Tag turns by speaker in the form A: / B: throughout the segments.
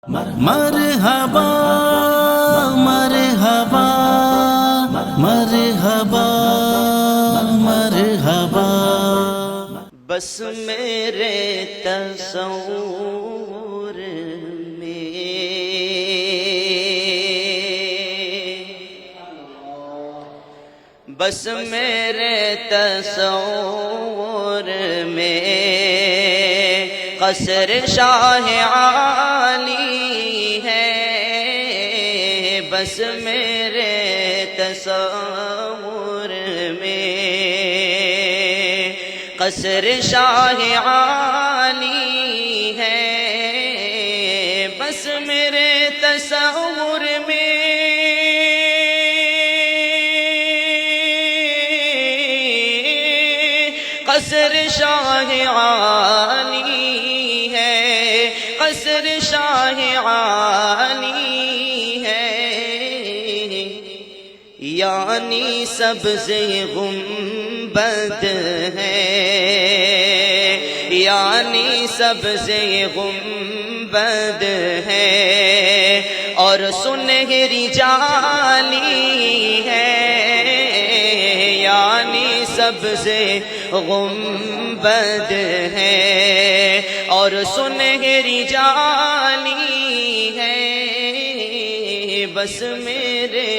A: مرحبا مرحبا مرحبا مرحبا
B: بس میرے تصور میں بس میرے تصور میں قصر شاہ عالی ہے، بس میرے تصور میں قصر شاہ عالی ہے، بس میرے تصور میں قصر شاہ عالی ہے، قصر شاہ عالی ہے، یعنی سبز گنبد ہے، یعنی سبز گنبد ہے اور سنہری جالی ہے، یعنی سبز گنبد ہے اور سنہری جالی ہے، بس میرے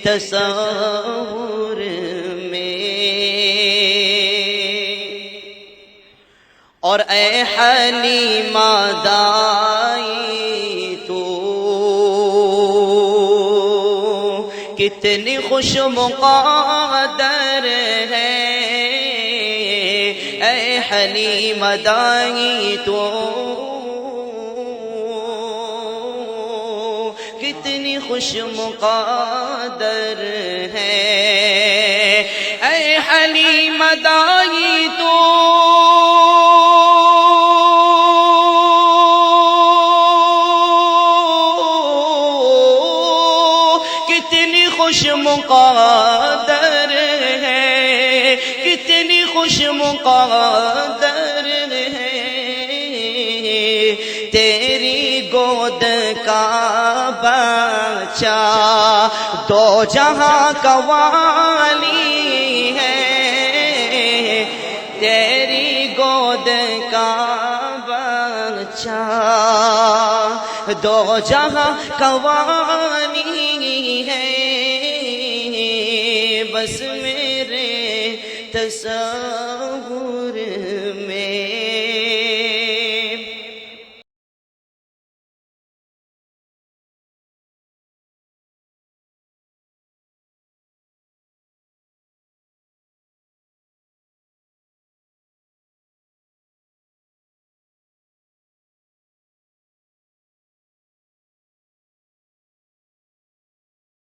B: تصور میں۔ اور اے حلیمہ دائی تو کتنی خوش مقدر ہے، اے حلیمہ دائی تو کتنی خوش مقدر ہے، اے حلیمہ دائی تو کتنی خوش مقدر ہے، کتنی خوش مقدر ہے، تیری گود کا بچہ دو جہاں کا والی ہے، تیری گود کا بچہ دو جہاں کا والی ہے، بس میرے تصور